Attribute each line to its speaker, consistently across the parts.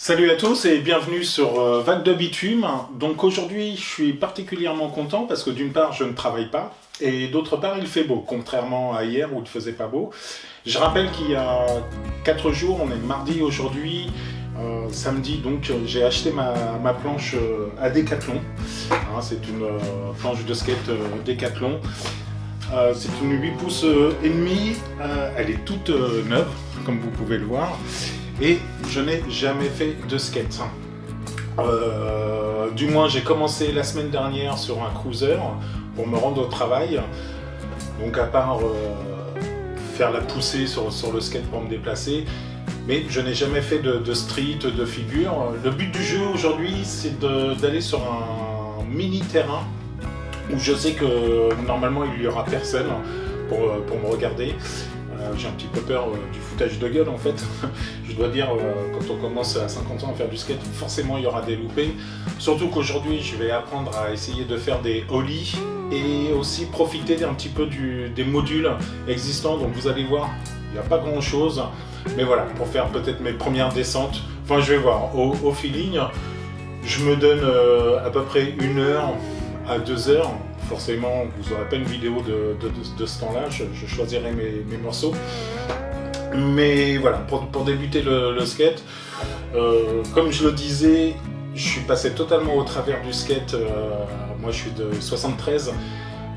Speaker 1: Salut à tous et bienvenue sur Vague de Bitume. Donc aujourd'hui je suis particulièrement content parce que d'une part je ne travaille pas et d'autre part il fait beau, contrairement à hier où il ne faisait pas beau. Je rappelle qu'il y a 4 jours, on est mardi aujourd'hui, samedi, donc j'ai acheté ma planche à Decathlon. C'est une planche de skate Decathlon. C'est une 8 pouces et demi, elle est toute neuve comme vous pouvez le voir. Et je n'ai jamais fait de skate. Du moins, j'ai commencé la semaine dernière sur un cruiser pour me rendre au travail. Donc, à part faire la poussée sur le skate pour me déplacer, mais je n'ai jamais fait de street, de figure. Le but du jeu aujourd'hui, c'est d'aller sur un mini terrain où je sais que normalement il n'y aura personne pour me regarder. J'ai un petit peu peur du foutage de gueule en fait. Je dois dire, quand on commence à 50 ans à faire du skate, forcément il y aura des loupés. Surtout qu'aujourd'hui je vais apprendre à essayer de faire des ollies et aussi profiter un petit peu des modules existants. Donc vous allez voir, il n'y a pas grand chose. Mais voilà, pour faire peut-être mes premières descentes, enfin je vais voir, au feeling, je me donne à peu près 1 heure à 2 heures. Forcément, vous n'aurez pas une vidéo de ce temps-là, je choisirai mes morceaux. Mais voilà, pour débuter le skate, comme je le disais, je suis passé totalement au travers du skate. Moi, je suis de 73,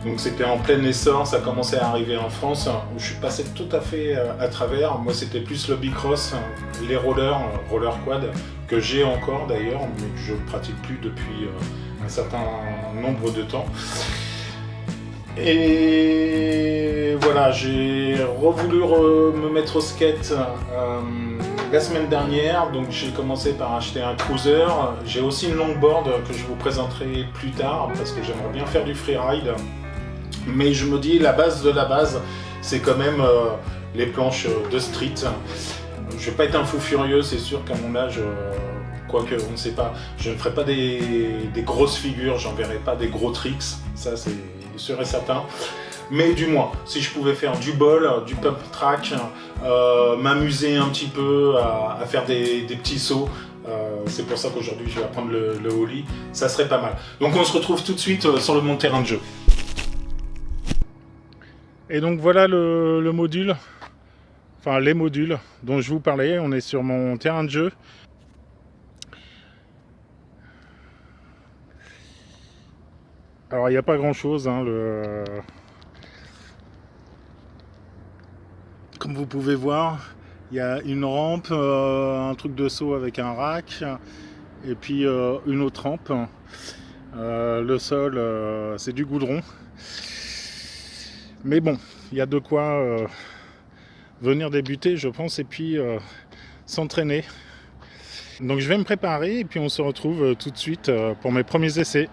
Speaker 1: donc c'était en plein essor, ça commençait à arriver en France, où je suis passé tout à fait à travers. Moi, c'était plus le bicross, les roller quad, que j'ai encore d'ailleurs, mais que je ne pratique plus depuis un certain nombre de temps. Et voilà, j'ai voulu me mettre au skate la semaine dernière, donc j'ai commencé par acheter un cruiser. J'ai aussi une longboard que je vous présenterai plus tard parce que j'aimerais bien faire du freeride. Mais je me dis, la base de la base, c'est quand même les planches de street. Je vais pas être un fou furieux, c'est sûr qu'à mon âge, quoique on ne sait pas, je ne ferai pas des grosses figures, j'enverrai pas des gros tricks, ça c'est sûr et certain. Mais du moins, si je pouvais faire du ball, du pump track, m'amuser un petit peu à faire des petits sauts, c'est pour ça qu'aujourd'hui je vais apprendre le ollie, ça serait pas mal. Donc on se retrouve tout de suite sur mon terrain de jeu. Et donc voilà le module, enfin les modules dont je vous parlais, on est sur mon terrain de jeu. Alors il n'y a pas grand chose, comme vous pouvez voir, il y a une rampe, un truc de saut avec un rack, et puis une autre rampe. Le sol, c'est du goudron. Mais bon, il y a de quoi venir débuter, je pense, et puis s'entraîner. Donc je vais me préparer, et puis on se retrouve tout de suite pour mes premiers essais.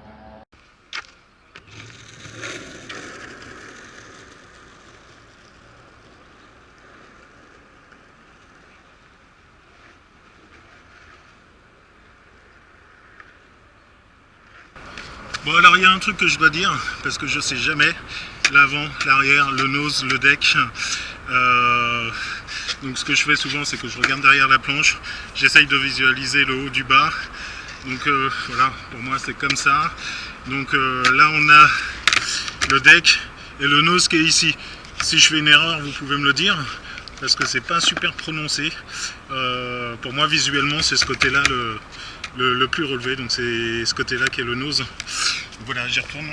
Speaker 1: Bon, alors il y a un truc que je dois dire, parce que je sais jamais, l'avant, l'arrière, le nose, le deck. Donc ce que je fais souvent, c'est que je regarde derrière la planche, j'essaye de visualiser le haut du bas. Donc voilà, pour moi c'est comme ça. Donc là on a le deck et le nose qui est ici. Si je fais une erreur, vous pouvez me le dire, parce que c'est pas super prononcé. Pour moi visuellement c'est ce côté-là le plus relevé, donc c'est ce côté-là qui est le nose. Voilà, j'y retourne.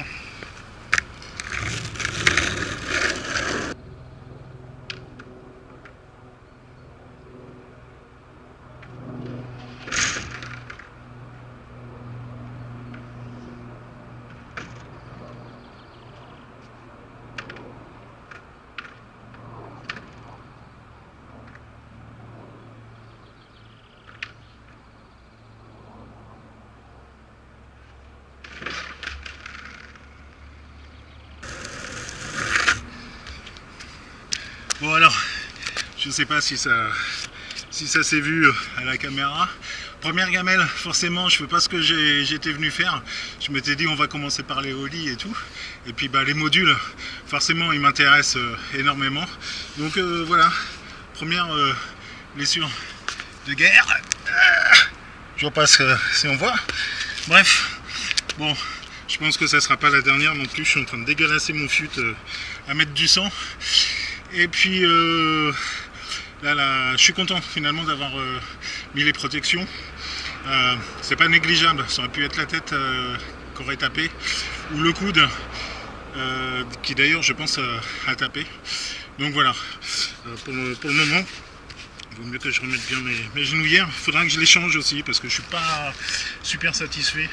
Speaker 1: Bon alors, je ne sais pas si ça s'est vu à la caméra. Première gamelle, forcément je ne fais pas ce que j'étais venu faire. Je m'étais dit on va commencer par les ollies et tout. Et puis les modules, forcément ils m'intéressent énormément. Donc voilà, première blessure de guerre. Je vois pas si on voit. Bref, bon, je pense que ça sera pas la dernière non plus. Je suis en train de dégueulasser mon fut à mettre du sang. Et puis là, je suis content finalement d'avoir mis les protections. C'est pas négligeable, ça aurait pu être la tête qui aurait tapé, ou le coude, qui d'ailleurs je pense a tapé. Donc voilà, pour le moment, il vaut mieux que je remette bien mes genouillères. Il faudra que je les change aussi parce que je suis pas super satisfait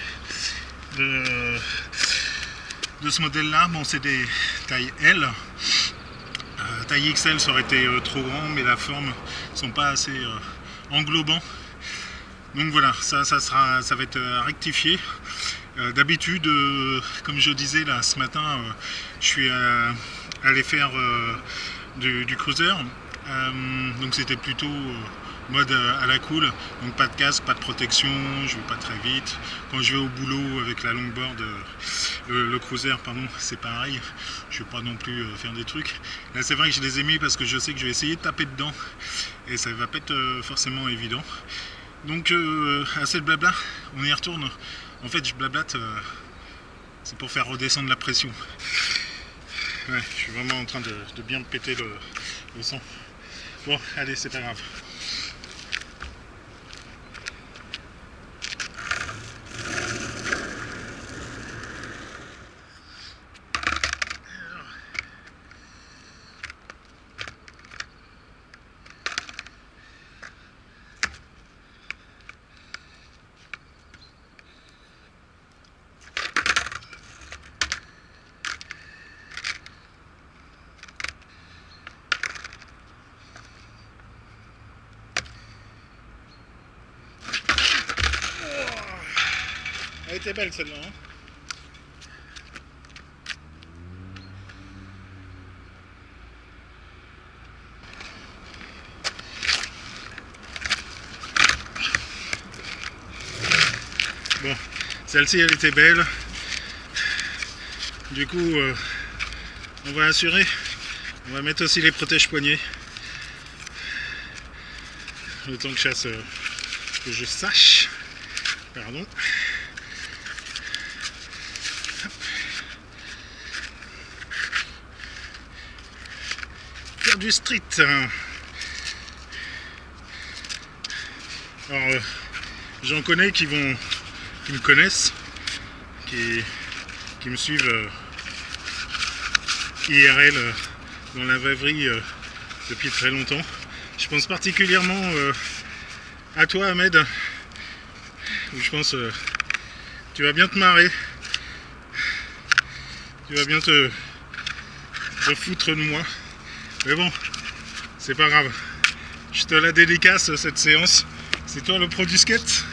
Speaker 1: de ce modèle là. Bon, c'est des tailles L. Taille XL ça aurait été trop grand, mais la forme ne sont pas assez englobants. Donc voilà, ça va être rectifié. D'habitude, comme je disais là ce matin, je suis allé faire du cruiser. Donc c'était plutôt mode à la cool, donc pas de casque, pas de protection, je vais pas très vite. Quand je vais au boulot avec la longboard, le cruiser, pardon, c'est pareil, je vais pas non plus faire des trucs. Là c'est vrai que je les ai mis parce que je sais que je vais essayer de taper dedans et ça va pas être forcément évident. Donc assez de blabla, on y retourne. En fait je blablate, c'est pour faire redescendre la pression. Ouais, je suis vraiment en train de bien me péter le sang. Bon, allez, c'est pas grave. Elle était belle celle-là, hein. Bon, celle-ci elle était belle. Du coup, on va assurer. On va mettre aussi les protège-poignets. Le temps que je sache. Pardon. Faire du street. Alors, j'en connais qui me connaissent, qui me suivent IRL dans la vraie vie depuis très longtemps. Je pense particulièrement à toi, Ahmed, où je pense tu vas bien te marrer, tu vas bien te foutre de moi, mais bon, c'est pas grave, je te la dédicace cette séance, c'est toi le pro du skate.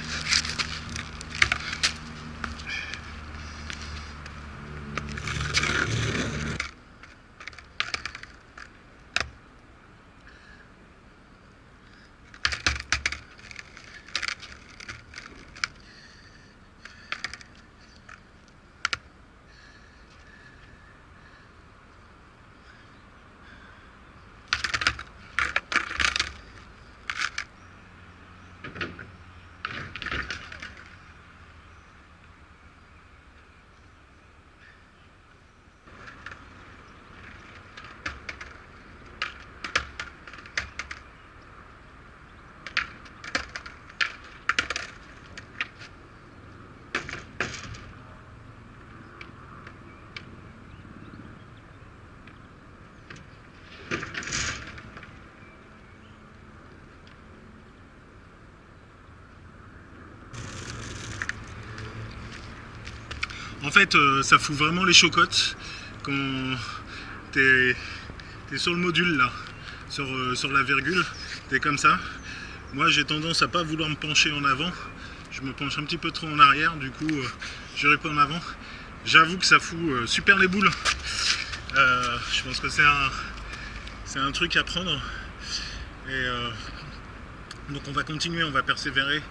Speaker 1: En fait, ça fout vraiment les chocottes quand t'es sur le module là, sur la virgule, t'es comme ça. Moi j'ai tendance à pas vouloir me pencher en avant, je me penche un petit peu trop en arrière, du coup je n'irai pas en avant. J'avoue que ça fout super les boules. Je pense que c'est un truc à prendre. Et donc on va continuer, on va persévérer.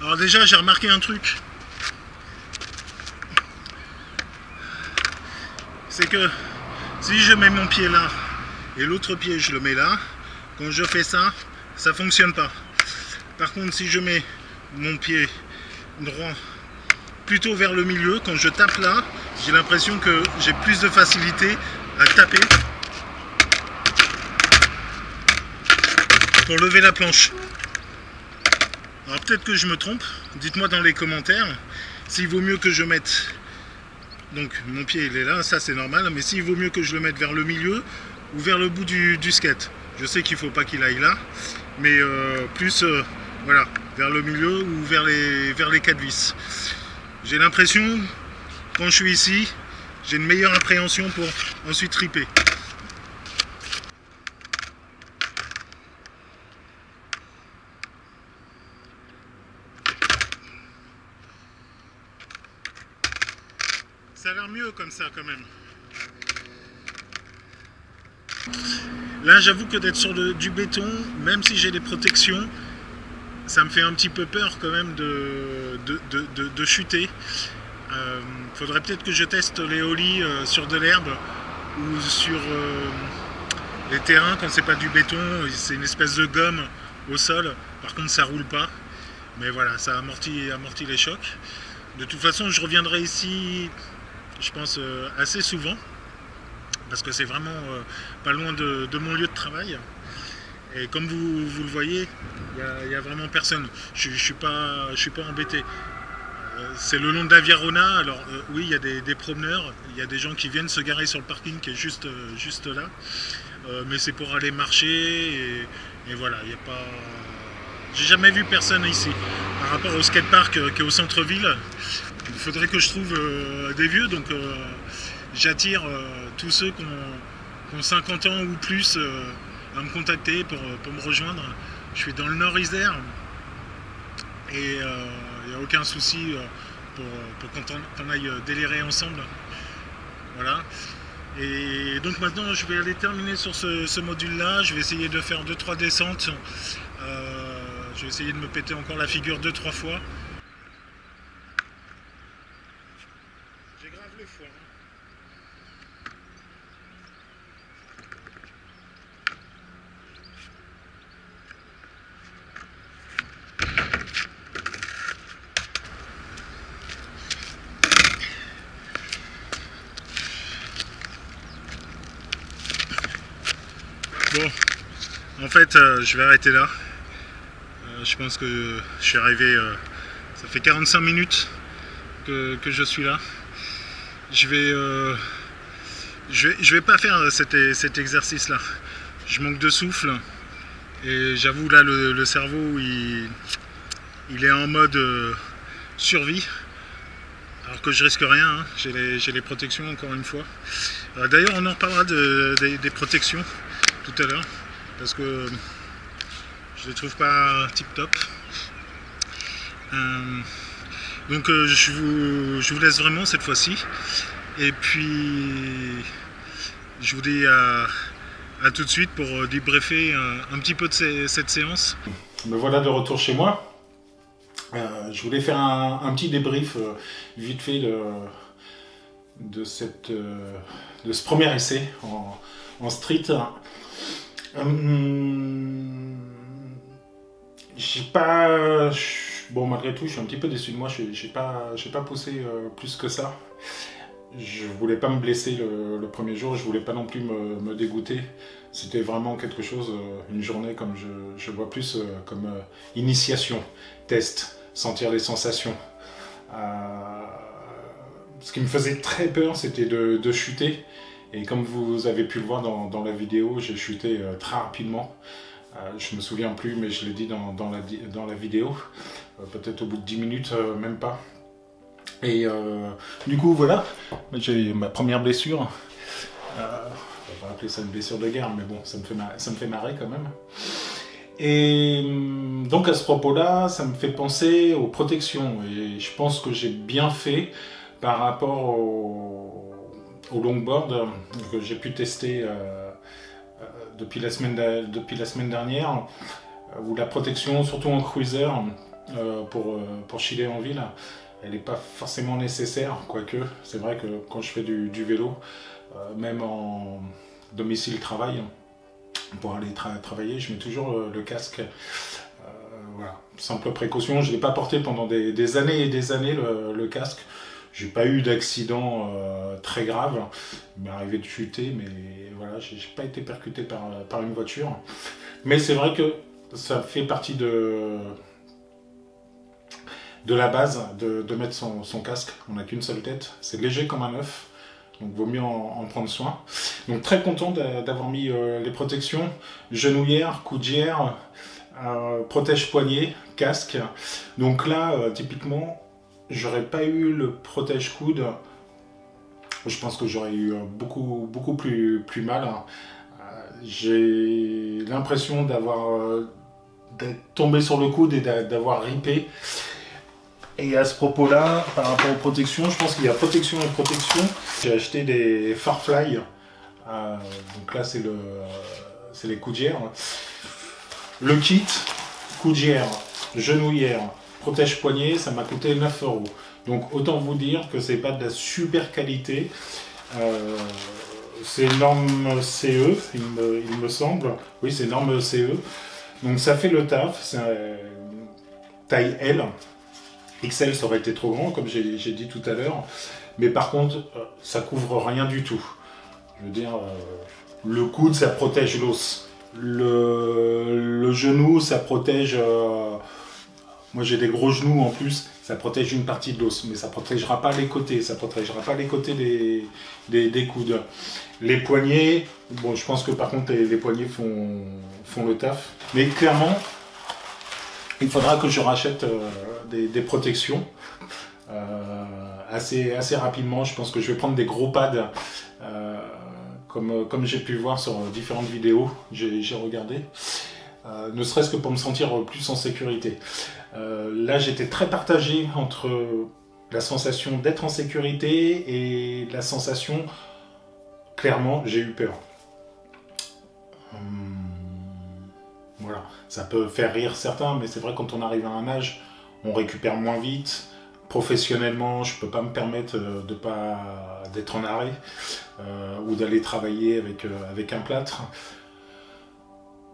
Speaker 1: Alors déjà, j'ai remarqué un truc. C'est que si je mets mon pied là et l'autre pied je le mets là, quand je fais ça, ça fonctionne pas. Par contre, si je mets mon pied droit plutôt vers le milieu, quand je tape là, j'ai l'impression que j'ai plus de facilité à taper pour lever la planche. Alors peut-être que je me trompe, dites-moi dans les commentaires s'il vaut mieux que je mette, donc mon pied il est là, ça c'est normal, mais s'il vaut mieux que je le mette vers le milieu ou vers le bout du skate. Je sais qu'il ne faut pas qu'il aille là, mais plus voilà, vers le milieu ou vers les 4 vis. J'ai l'impression, quand je suis ici, j'ai une meilleure appréhension pour ensuite triper. Ça a l'air mieux comme ça quand même. Là j'avoue que d'être sur du béton, même si j'ai des protections, ça me fait un petit peu peur quand même de chuter. Faudrait peut-être que je teste les ollies sur de l'herbe ou sur les terrains quand c'est pas du béton, c'est une espèce de gomme au sol, par contre ça roule pas. Mais voilà, ça amortit les chocs. De toute façon je reviendrai ici, je pense assez souvent, parce que c'est vraiment pas loin de mon lieu de travail. Et comme vous le voyez, il n'y a vraiment personne. Je suis pas embêté. C'est le long de la Via Rona. Alors oui, il y a des promeneurs, il y a des gens qui viennent se garer sur le parking qui est juste là. Mais c'est pour aller marcher et voilà, il n'y a pas. J'ai jamais vu personne ici. Par rapport au skatepark qui est au centre-ville, il faudrait que je trouve des vieux, donc j'attire tous ceux qui ont 50 ans ou plus à me contacter pour me rejoindre. Je suis dans le Nord Isère et il n'y a aucun souci pour qu'on aille délirer ensemble. Voilà. Et donc maintenant je vais aller terminer sur ce module là, je vais essayer de faire 2-3 descentes, je vais essayer de me péter encore la figure 2-3 fois. J'ai grave le foie. Bon, en fait, je vais arrêter là. Je pense que je suis arrivé, ça fait 45 minutes que je suis là. Je vais pas faire cet exercice là. Je manque de souffle et j'avoue là le cerveau il est en mode survie. Alors que je risque rien, hein. J'ai les protections encore une fois. D'ailleurs on en reparlera des protections tout à l'heure parce que je les trouve pas tip top. Donc je vous laisse vraiment cette fois-ci et puis je vous dis à tout de suite pour débriefer un petit peu de cette séance. Me voilà de retour chez moi. Je voulais faire un petit débrief vite fait de ce premier essai en street. J'ai pas... Bon, malgré tout, je suis un petit peu déçu de moi. J'ai pas poussé plus que ça. Je voulais pas me blesser le premier jour. Je voulais pas non plus me dégoûter. C'était vraiment quelque chose, une journée comme je vois plus comme initiation, test, sentir les sensations. Ce qui me faisait très peur, c'était de chuter. Et comme vous avez pu le voir dans la vidéo, j'ai chuté très rapidement. Je me souviens plus, mais je l'ai dit dans la vidéo. Peut-être au bout de 10 minutes, même pas. Et du coup, voilà, j'ai eu ma première blessure. On va appeler ça une blessure de guerre, mais bon, ça me fait marrer quand même. Et donc à ce propos-là, ça me fait penser aux protections. Et je pense que j'ai bien fait par rapport au longboard que j'ai pu tester depuis la semaine dernière, où la protection, surtout en cruiser, pour chiller en ville. Elle n'est pas forcément nécessaire, quoique c'est vrai que quand je fais du vélo, même en domicile-travail, pour aller travailler, je mets toujours le casque. Voilà, simple précaution, je ne l'ai pas porté pendant des années et des années le casque. J'ai pas eu d'accident très grave, il m'est arrivé de chuter, mais voilà, j'ai pas été percuté par une voiture. Mais c'est vrai que ça fait partie de la base de mettre son casque. On n'a qu'une seule tête, c'est léger comme un œuf, donc vaut mieux en prendre soin. Donc très content d'avoir mis les protections, genouillères, coudières, protège-poignet, casque. Donc là, typiquement, j'aurais pas eu le protège-coude, je pense que j'aurais eu beaucoup plus mal. J'ai l'impression d'être tombé sur le coude et d'avoir ripé. Et à ce propos-là, par rapport aux protections, je pense qu'il y a protection et protection. J'ai acheté des Farfly, donc là c'est les coudières. Le kit, coudière, genouillère, protège-poignet, ça m'a coûté 9 €. Donc autant vous dire que c'est pas de la super qualité. C'est norme CE, il me semble. Oui, c'est norme CE. Donc ça fait le taf. C'est taille L. XL, ça aurait été trop grand, comme j'ai dit tout à l'heure. Mais par contre, ça couvre rien du tout. Je veux dire, le coude, ça protège l'os. Le genou, ça protège... moi, j'ai des gros genoux en plus. Ça protège une partie de l'os, mais ça ne protégera pas les côtés. Ça ne protégera pas les côtés des coudes. Les poignets, bon, je pense que par contre, les poignets font le taf. Mais clairement, il faudra que je rachète des protections assez rapidement. Je pense que je vais prendre des gros pads, comme j'ai pu voir sur différentes vidéos, j'ai regardé, ne serait-ce que pour me sentir plus en sécurité. Là, j'étais très partagé entre la sensation d'être en sécurité et la sensation, clairement, j'ai eu peur. Voilà, ça peut faire rire certains, mais c'est vrai, quand on arrive à un âge, on récupère moins vite. Professionnellement, je ne peux pas me permettre d'être en arrêt ou d'aller travailler avec un plâtre.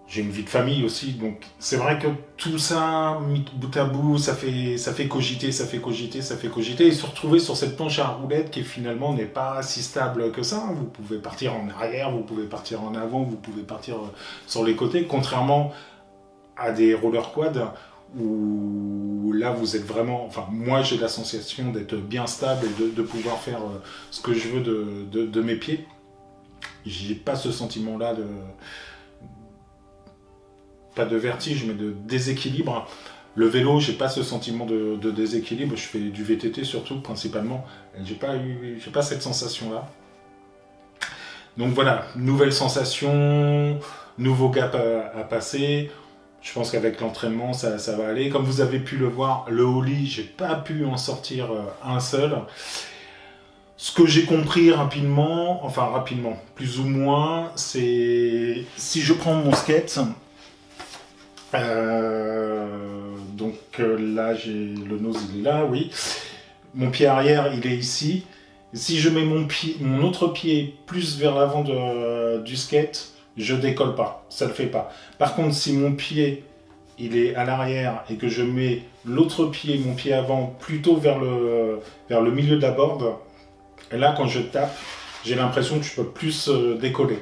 Speaker 1: J'ai une vie de famille aussi, donc c'est vrai que tout ça, mis bout à bout, ça fait cogiter, et se retrouver sur cette planche à roulettes qui finalement n'est pas si stable que ça. Vous pouvez partir en arrière, vous pouvez partir en avant, vous pouvez partir sur les côtés, contrairement à des roller quad où là vous êtes vraiment, enfin moi j'ai la sensation d'être bien stable et de pouvoir faire ce que je veux de mes pieds. J'ai pas ce sentiment là pas de vertige, mais de déséquilibre. Le vélo, j'ai pas ce sentiment de déséquilibre. Je fais du VTT surtout, principalement. J'ai pas cette sensation-là. Donc voilà, nouvelle sensation, nouveau gap à passer. Je pense qu'avec l'entraînement, ça va aller. Comme vous avez pu le voir, le Holly, j'ai pas pu en sortir un seul. Ce que j'ai compris rapidement, plus ou moins, c'est si je prends mon skate. Donc là, j'ai le nose, il est là, oui. Mon pied arrière, il est ici. Si je mets mon autre pied plus vers l'avant du skate, je décolle pas, ça le fait pas. Par contre, si mon pied il est à l'arrière et que je mets l'autre pied, mon pied avant, plutôt vers le milieu de la board, et là, quand je tape, j'ai l'impression que je peux plus décoller.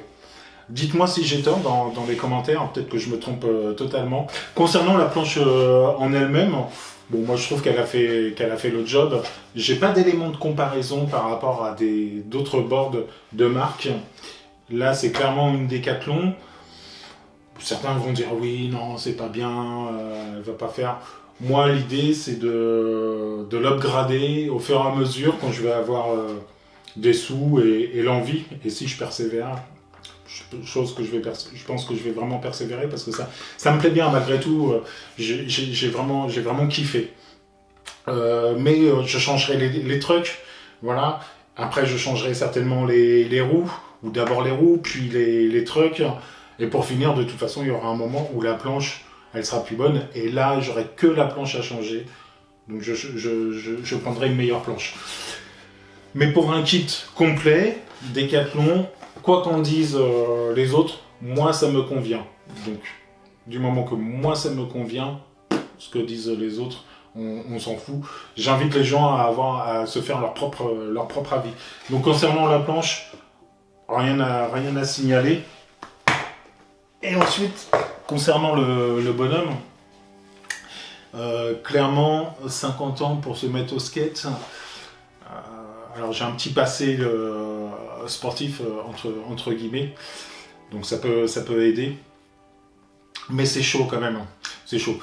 Speaker 1: Dites-moi si j'ai tort dans les commentaires, peut-être que je me trompe totalement. Concernant la planche en elle-même, bon, moi je trouve qu'elle a fait le job. J'ai pas d'éléments de comparaison par rapport à d'autres boards de marque. Là, c'est clairement une Décathlon. Certains vont dire oui, non, c'est pas bien, elle va pas faire. Moi, l'idée, c'est de l'upgrader au fur et à mesure quand je vais avoir des sous et l'envie. Et si je persévère, chose que je pense que je vais vraiment persévérer parce que ça me plaît bien malgré tout. J'ai vraiment kiffé. Mais je changerai les trucs, voilà. Après, je changerai certainement les roues, ou d'abord les roues, puis les trucs. Et pour finir, de toute façon, il y aura un moment où la planche, elle sera plus bonne. Et là, j'aurai que la planche à changer. Donc je prendrai une meilleure planche. Mais pour un kit complet, Décathlon, quoi qu'en disent les autres, moi ça me convient. Donc du moment que moi ça me convient, ce que disent les autres, on s'en fout. J'invite les gens à se faire leur propre avis. Donc concernant la planche, rien à signaler. Et ensuite, concernant le bonhomme, clairement 50 ans pour se mettre au skate. Alors j'ai un petit passé sportif entre guillemets, donc ça peut aider, mais c'est chaud quand même, c'est chaud.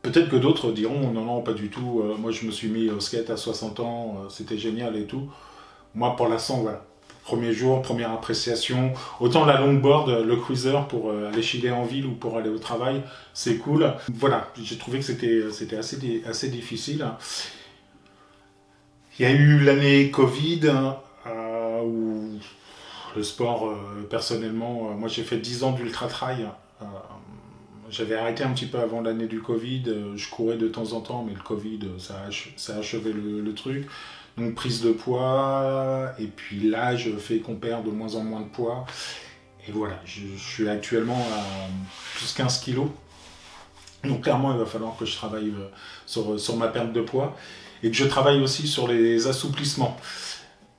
Speaker 1: Peut-être que d'autres diront non pas du tout, moi je me suis mis au skate à 60 ans, c'était génial et tout. Moi pour l'instant voilà, premier jour, première appréciation, autant la longboard, le cruiser pour aller chiller en ville ou pour aller au travail, c'est cool. Voilà, j'ai trouvé que c'était assez difficile. Il y a eu l'année Covid, où le sport, personnellement, moi j'ai fait 10 ans d'ultra-trail. J'avais arrêté un petit peu avant l'année du Covid, je courais de temps en temps, mais le Covid, ça a achevé le truc. Donc prise de poids, et puis l'âge fait qu'on perd de moins en moins de poids. Et voilà, je suis actuellement à plus 15 kilos. Donc clairement, il va falloir que je travaille sur ma perte de poids. Et que je travaille aussi sur les assouplissements.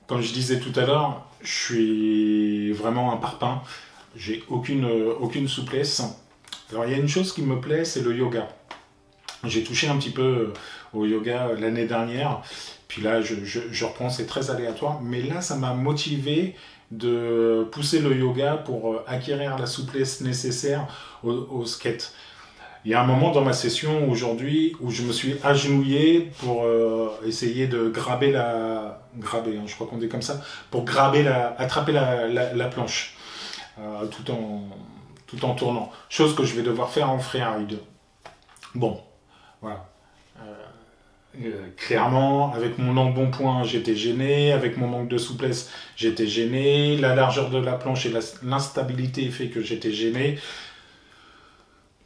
Speaker 1: Comme je disais tout à l'heure, je suis vraiment un parpaing. J'ai aucune souplesse. Alors il y a une chose qui me plaît, c'est le yoga. J'ai touché un petit peu au yoga l'année dernière. Puis là, je reprends, c'est très aléatoire. Mais là, ça m'a motivé de pousser le yoga pour acquérir la souplesse nécessaire au skate. Il y a un moment dans ma session aujourd'hui où je me suis agenouillé pour essayer de je crois qu'on dit comme ça, pour attraper la planche tout en tournant. Chose que je vais devoir faire en freeride. Bon, voilà. Clairement, avec mon embonpoint, j'étais gêné. Avec mon manque de souplesse, j'étais gêné. La largeur de la planche et l'instabilité fait que j'étais gêné.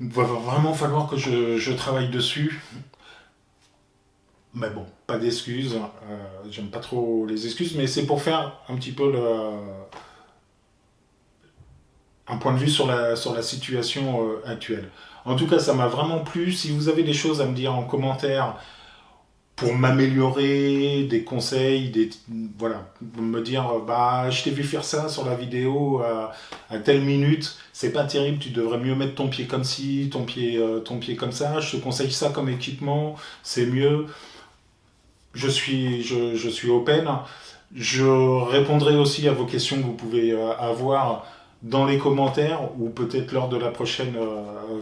Speaker 1: Il va vraiment falloir que je travaille dessus. Mais bon, pas d'excuses. J'aime pas trop les excuses, mais c'est pour faire un petit peu un point de vue sur la situation actuelle. En tout cas, ça m'a vraiment plu. Si vous avez des choses à me dire en commentaire pour m'améliorer, des conseils, voilà, me dire je t'ai vu faire ça sur la vidéo à telle minute, c'est pas terrible, tu devrais mieux mettre ton pied comme ci, ton pied comme ça, je te conseille ça comme équipement, c'est mieux. Je suis open. Je répondrai aussi à vos questions que vous pouvez avoir dans les commentaires ou peut-être lors de la prochaine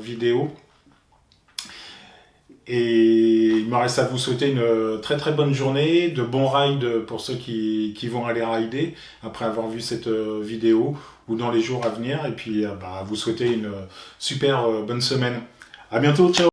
Speaker 1: vidéo. Et il me reste à vous souhaiter une très très bonne journée, de bons rides pour ceux qui vont aller rider après avoir vu cette vidéo ou dans les jours à venir. Et puis vous souhaiter une super bonne semaine. À bientôt, ciao!